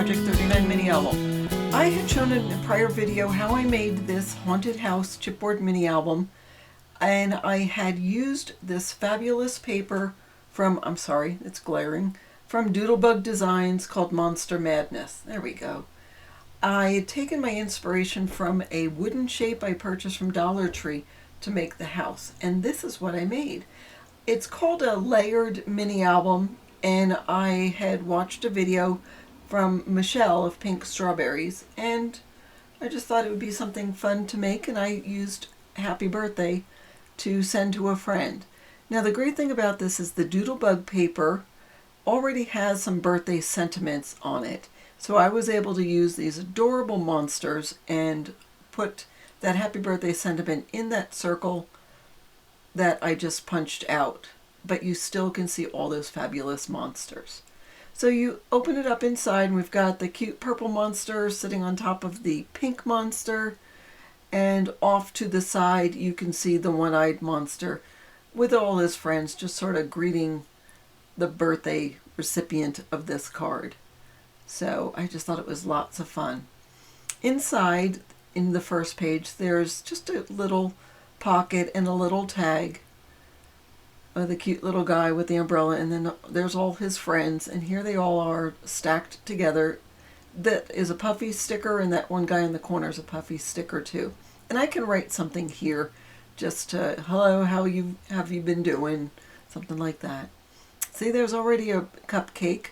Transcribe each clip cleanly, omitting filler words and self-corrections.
Project 39 mini album. I had shown in a prior video how I made this haunted house chipboard mini album, and I had used this fabulous paper from, I'm sorry, it's glaring, from Doodlebug Designs called Monster Madness. There we go. I had taken my inspiration from a wooden shape I purchased from Dollar Tree to make the house, and this is what I made. It's called a layered mini album, and I had watched a video from Michelle of Pink Strawberries, and I just thought it would be something fun to make, and I used Happy Birthday to send to a friend. Now the great thing about this is the Doodlebug paper already has some birthday sentiments on it, so I was able to use these adorable monsters and put that Happy Birthday sentiment in that circle that I just punched out, but you still can see all those fabulous monsters. So you open it up inside, and we've got the cute purple monster sitting on top of the pink monster, and off to the side you can see the one-eyed monster with all his friends just sort of greeting the birthday recipient of this card. So I just thought it was lots of fun. Inside, in the first page, there's just a little pocket and a little tag of the cute little guy with the umbrella, and then there's all his friends, and here they all are stacked together. That is a puffy sticker, and that one guy in the corner is a puffy sticker too. And I can write something here, just to, hello, how have you been doing, something like that. See, there's already a cupcake,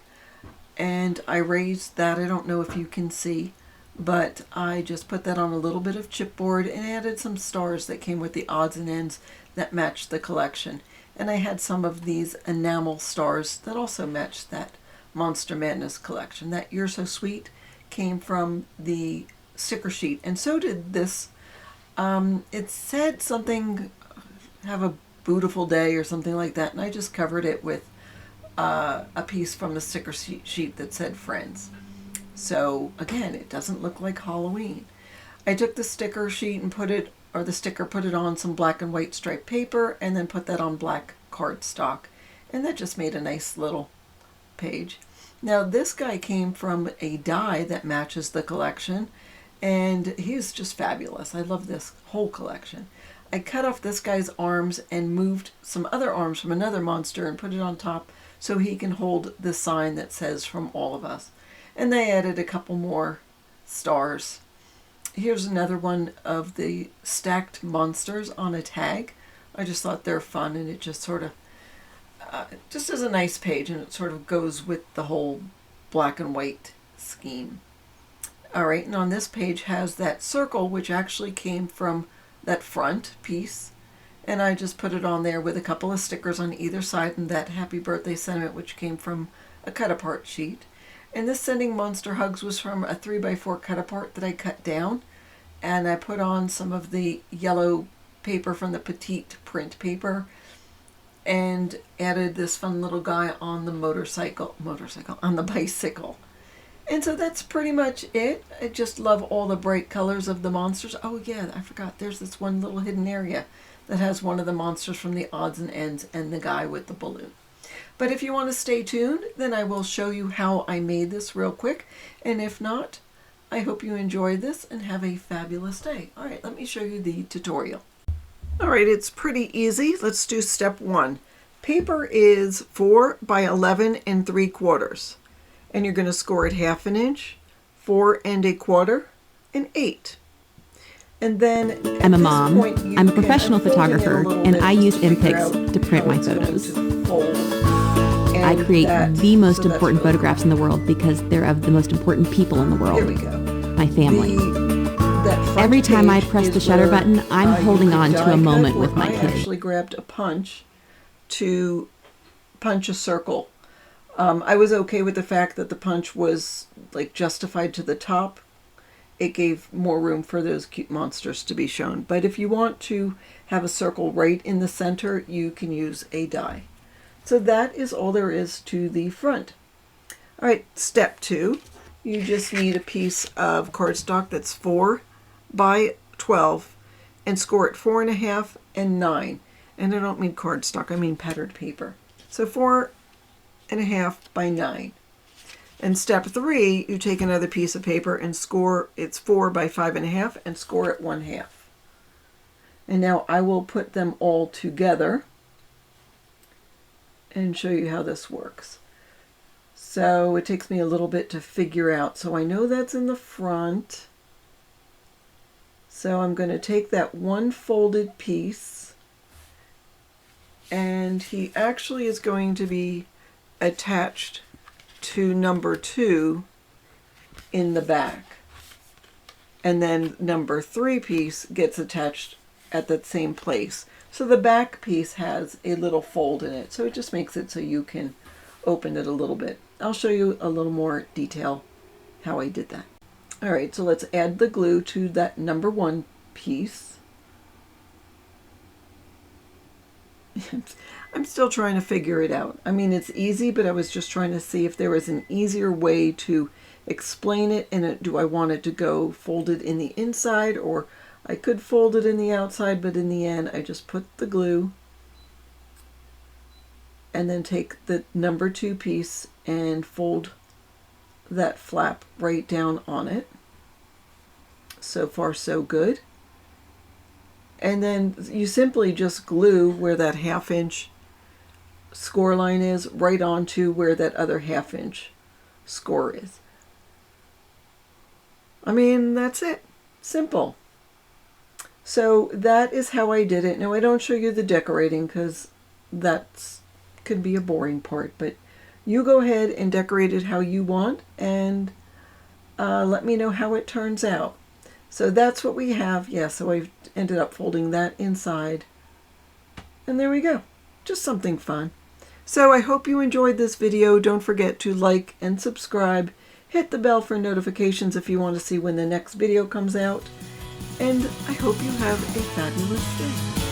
and I raised that. I don't know if you can see, but I just put that on a little bit of chipboard and added some stars that came with the odds and ends that matched the collection. And I had some of these enamel stars that also matched that Monster Madness collection. That You're So Sweet came from the sticker sheet, and so did this. It said something, have a beautiful day or something like that, and I just covered it with a piece from the sticker sheet that said Friends. So again, it doesn't look like Halloween. I took the sticker sheet and put it on some black and white striped paper, and then put that on black cardstock, and that just made a nice little page. Now this guy came from a die that matches the collection, and he's just fabulous. I love this whole collection. I cut off this guy's arms and moved some other arms from another monster and put it on top so he can hold the sign that says From All of Us. And they added a couple more stars. Here's another one of the stacked monsters on a tag. I just thought they're fun, and it just sort of, just as a nice page, and it sort of goes with the whole black and white scheme. Alright, and on this page has that circle, which actually came from that front piece, and I just put it on there with a couple of stickers on either side, and that Happy Birthday sentiment, which came from a cut-apart sheet. And this Sending Monster Hugs was from a 3x4 cut-apart that I cut down, and I put on some of the yellow paper from the petite print paper, and added this fun little guy on the on the bicycle. And so that's pretty much it. I just love all the bright colors of the monsters. Oh yeah, I forgot, there's this one little hidden area that has one of the monsters from the odds and ends and the guy with the balloon. But if you want to stay tuned, then I will show you how I made this real quick. And if not, I hope you enjoyed this and have a fabulous day. All right, let me show you the tutorial. All right, it's pretty easy. Let's do step 1. Paper is 4 by 11 3/4. And you're going to score it 1/2 inch, 4 1/4, and 8. And then I'm a mom, I'm a professional photographer, and I use MPics to print my photos. I create the most important photographs in the world because they're of the most important people in the world, my family. Every time I press the shutter button, I'm holding on to a moment with my kid. I actually grabbed a punch to punch a circle. I was okay with the fact that the punch was like justified to the top. It gave more room for those cute monsters to be shown. But if you want to have a circle right in the center, you can use a die. So that is all there is to the front. All right, step 2. You just need a piece of cardstock that's 4 by 12 and score it 4 1/2 and 9. And I don't mean cardstock, I mean patterned paper. So 4 1/2 by 9. And step 3, you take another piece of paper and score, it's 4 by 5.5, and score it 1/2. And now I will put them all together and show you how this works. So it takes me a little bit to figure out. So I know that's in the front. So I'm going to take that one folded piece, and he actually is going to be attached to number 2 in the back. And then number 3 piece gets attached at that same place. So the back piece has a little fold in it. So it just makes it so you can open it a little bit. I'll show you a little more detail how I did that. All right, so let's add the glue to that number 1 piece. I'm still trying to figure it out. I mean, it's easy, but I was just trying to see if there was an easier way to explain it. And do I want it to go folded in the inside, or I could fold it in the outside, but in the end, I just put the glue and then take the number 2 piece and fold that flap right down on it. So far, so good. And then you simply just glue where that 1/2 inch score line is right onto where that other 1/2 inch score is. I mean, that's it. Simple. So that is how I did it. Now I don't show you the decorating because that's could be a boring part, but you go ahead and decorate it how you want, and let me know how it turns out. So that's what we have. Yeah, so I've ended up folding that inside. And there we go. Just something fun. So I hope you enjoyed this video. Don't forget to like and subscribe. Hit the bell for notifications if you want to see when the next video comes out. And I hope you have a fabulous day.